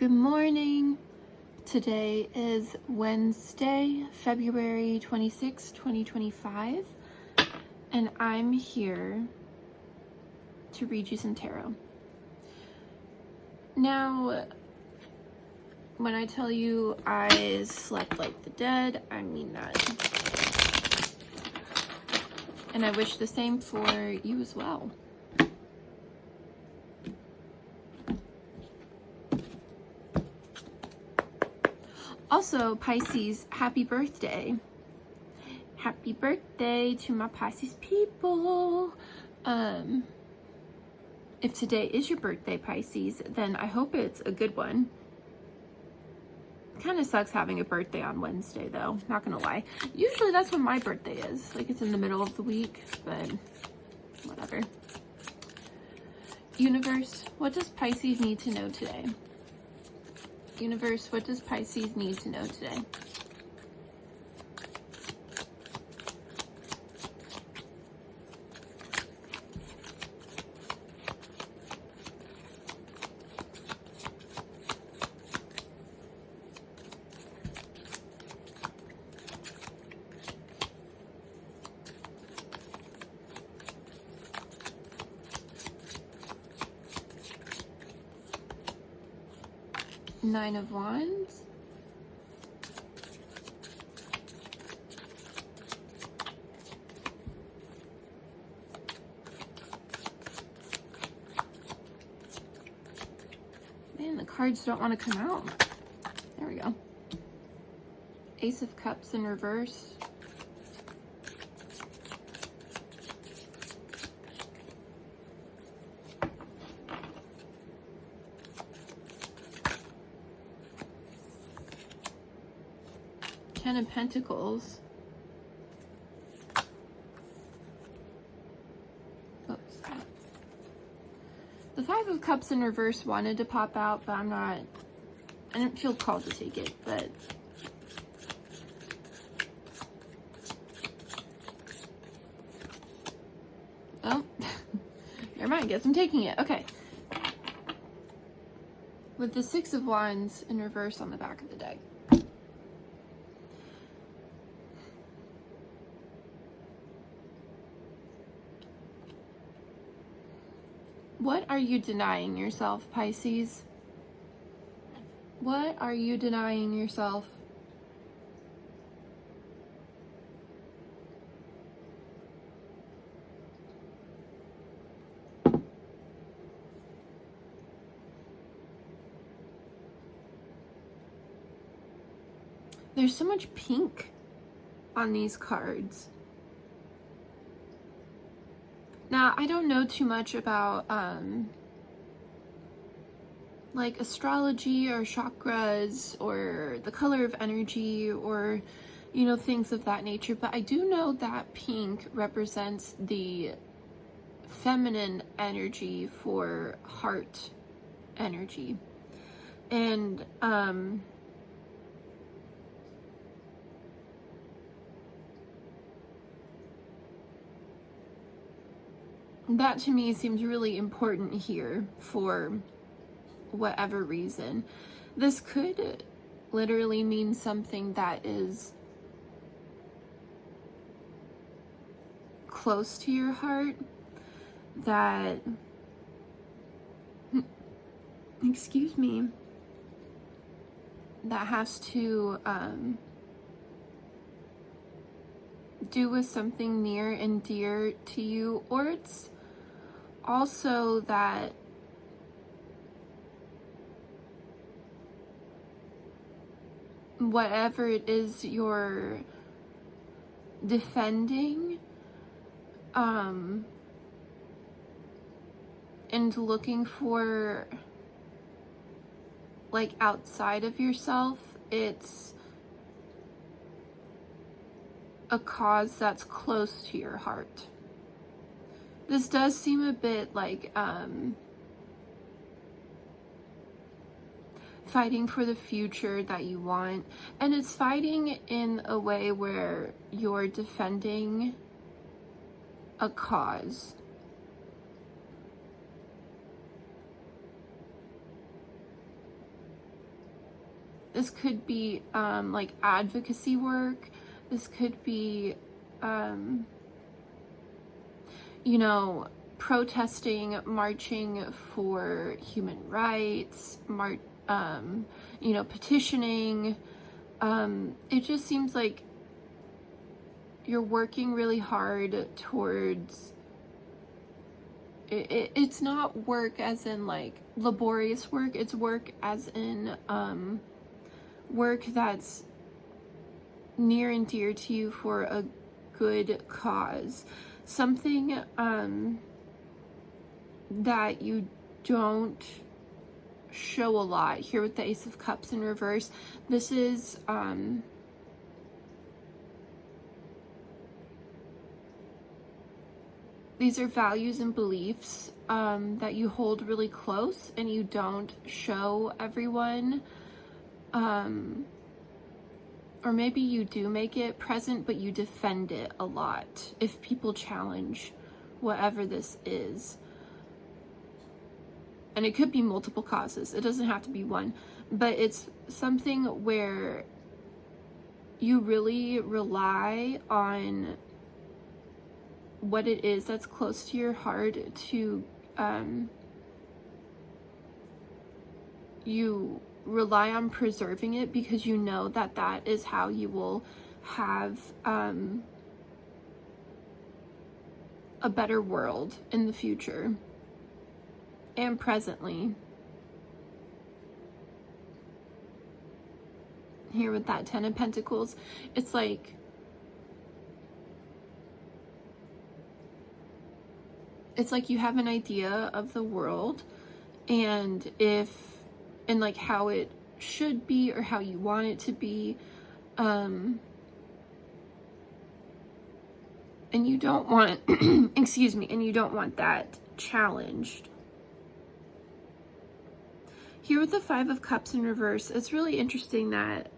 Good morning. Today is Wednesday, February 26, 2025, and I'm here to read you some tarot. Now, when I tell you I slept like the dead, I mean that. And I wish the same for you as well. Also, Pisces, happy birthday. Happy birthday to my Pisces people. If today is your birthday, Pisces, then I hope it's a good one. Kind of sucks having a birthday on Wednesday, though, not gonna lie. Usually that's when my birthday is. Like, it's in the middle of the week, but whatever. Universe, what does Pisces need to know today? Universe, what does Pisces need to know today? Nine of Wands. Man, the cards don't want to come out. There we go. Ace of Cups in reverse. Ten of Pentacles. Oops. The Five of Cups in reverse wanted to pop out, but I didn't feel called to take it, but oh, never mind, guess I'm taking it. Okay. With the Six of Wands in reverse on the back of the deck. What are you denying yourself, Pisces? What are you denying yourself? There's so much pink on these cards. Now, I don't know too much about like astrology or chakras or the color of energy or, you know, things of that nature, but I do know that pink represents the feminine energy for heart energy. And that to me seems really important here for whatever reason. This could literally mean something that is close to your heart, that, excuse me, that has to do with something near and dear to you, or it's also that whatever it is you're defending and looking for, like, outside of yourself, it's a cause that's close to your heart. This does seem a bit like fighting for the future that you want, and it's fighting in a way where you're defending a cause. This could be like advocacy work. This could be, you know, protesting, marching for human rights, you know, petitioning. It just seems like you're working really hard towards it's not work as in like laborious work, it's work as in work that's near and dear to you for a good cause, something that you don't show a lot. Here with the Ace of Cups in reverse, this is these are values and beliefs that you hold really close and you don't show everyone. Or maybe you do make it present, but you defend it a lot if people challenge whatever this is. And it could be multiple causes. It doesn't have to be one. But it's something where you really rely on what it is that's close to your heart to, you rely on preserving it because you know that that is how you will have a better world in the future and presently. Here with that 10 of Pentacles, it's like you have an idea of the world and like how it should be or how you want it to be, and you don't want excuse me, and you don't want that challenged. Here with the 5 of Cups in reverse, it's really interesting that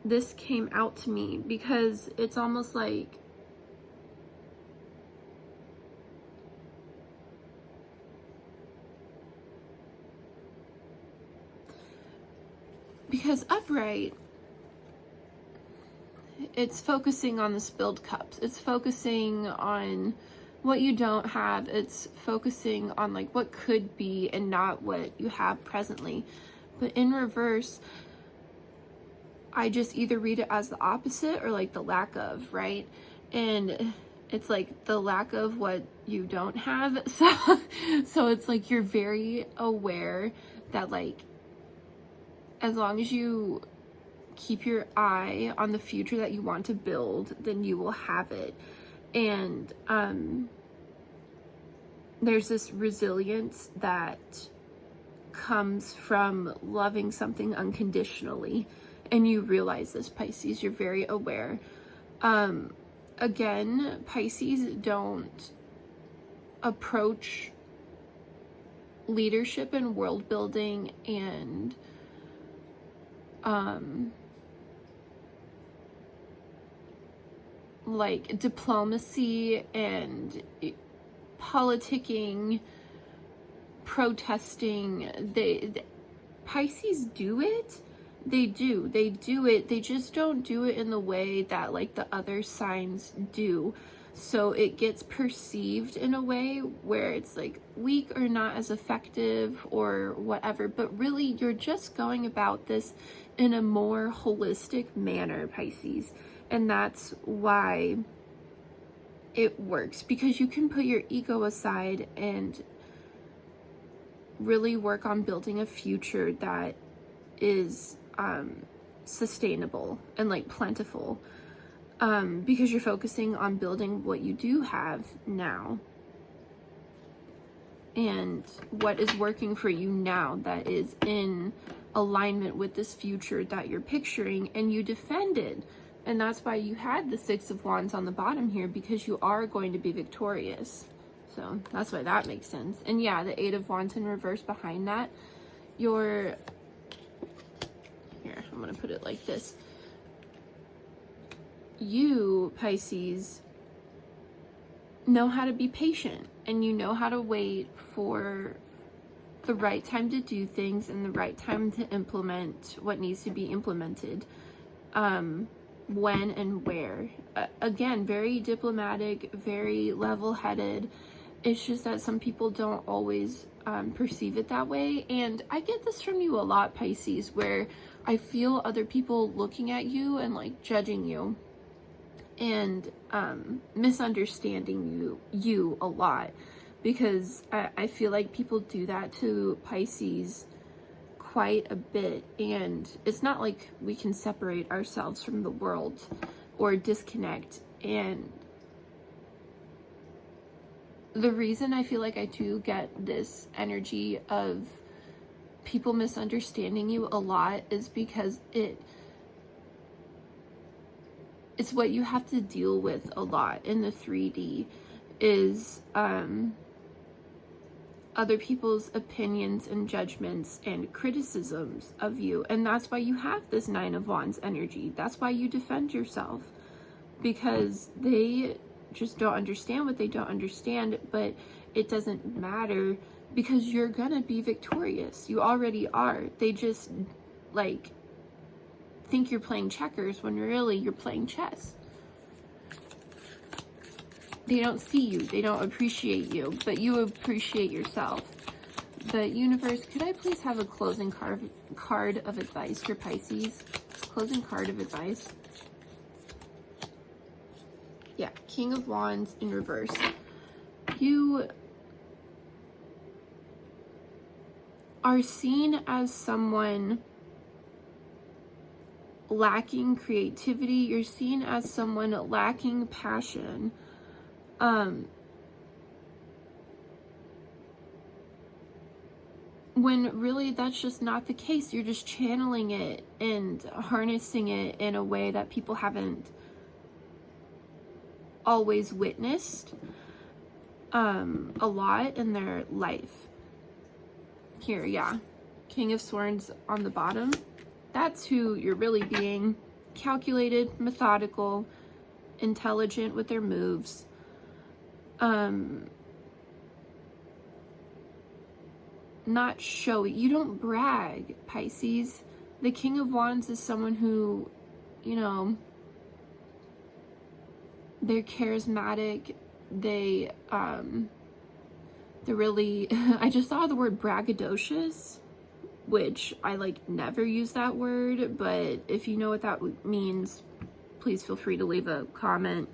this came out to me because it's almost like because upright, it's focusing on the spilled cups. It's focusing on what you don't have. It's focusing on like what could be and not what you have presently. But in reverse, I just either read it as the opposite or like the lack of, right? And it's like the lack of what you don't have. So it's like you're very aware that like as long as you keep your eye on the future that you want to build, then you will have it. And there's this resilience that comes from loving something unconditionally. And you realize this, Pisces, you're very aware. Again, Pisces don't approach leadership and world building and like diplomacy and politicking, protesting. Pisces do it. They do it. They just don't do it in the way that like the other signs do. So it gets perceived in a way where it's like weak or not as effective or whatever. But really, you're just going about this in a more holistic manner, Pisces. And that's why it works, because you can put your ego aside and really work on building a future that is sustainable and like plentiful, because you're focusing on building what you do have now and what is working for you now that is in alignment with this future that you're picturing, and you defended. And that's why you had the 6 of Wands on the bottom here, because you are going to be victorious. So that's why that makes sense. And yeah, the 8 of Wands in reverse behind that, here, I'm going to put it like this. You, Pisces, know how to be patient, and you know how to wait for the right time to do things and the right time to implement what needs to be implemented. When and where. Again, very diplomatic, very level-headed. It's just that some people don't always perceive it that way. And I get this from you a lot, Pisces, where I feel other people looking at you and like judging you and misunderstanding you a lot, because I feel like people do that to Pisces quite a bit, and it's not like we can separate ourselves from the world or disconnect. And the reason I feel like I do get this energy of people misunderstanding you a lot is because it's what you have to deal with a lot in the 3D is other people's opinions and judgments and criticisms of you. And that's why you have this 9 of Wands energy. That's why you defend yourself, because they just don't understand what they don't understand. But it doesn't matter, because you're gonna be victorious. You already are. They just like think you're playing checkers when really you're playing chess. They don't see you, they don't appreciate you, but you appreciate yourself. The universe, could I please have a closing card of advice for Pisces? Closing card of advice. Yeah, King of Wands in reverse. You are seen as someone lacking creativity. You're seen as someone lacking passion. When really that's just not the case. You're just channeling it and harnessing it in a way that people haven't always witnessed a lot in their life. Here, yeah, King of Swords on the bottom. That's who you're really being. Calculated, methodical, intelligent with their moves. Not showy. You don't brag, Pisces. The King of Wands is someone who, you know, they're charismatic. They're really, I just saw the word braggadocious, which I like never use that word, but if you know what that means, please feel free to leave a comment.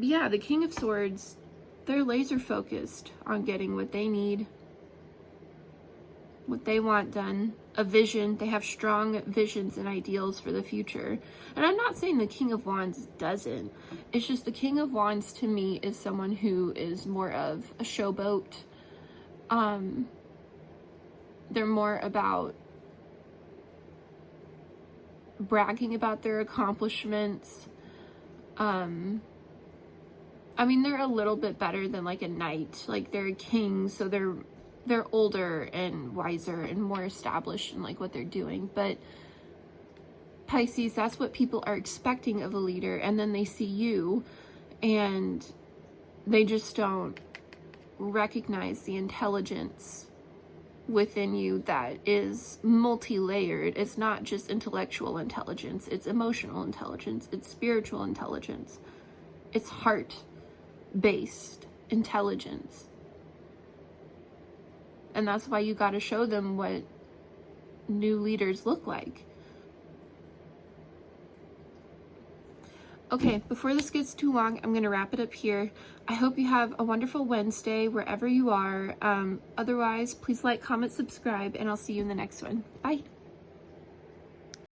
Yeah, the King of Swords, they're laser focused on getting what they need, what they want done. A vision. They have strong visions and ideals for the future. And I'm not saying the King of Wands doesn't. It's just the King of Wands to me is someone who is more of a showboat. They're more about bragging about their accomplishments. I mean, they're a little bit better than like a knight. Like, they're a king, so they're older and wiser and more established in like what they're doing. But Pisces, that's what people are expecting of a leader, and then they see you and they just don't recognize the intelligence within you that is multi-layered. It's not just intellectual intelligence, it's emotional intelligence, it's spiritual intelligence, it's heart-based intelligence. And that's why you got to show them what new leaders look like. Okay, before this gets too long, I'm going to wrap it up here. I hope you have a wonderful Wednesday wherever you are. Otherwise, please like, comment, subscribe, and I'll see you in the next one. Bye.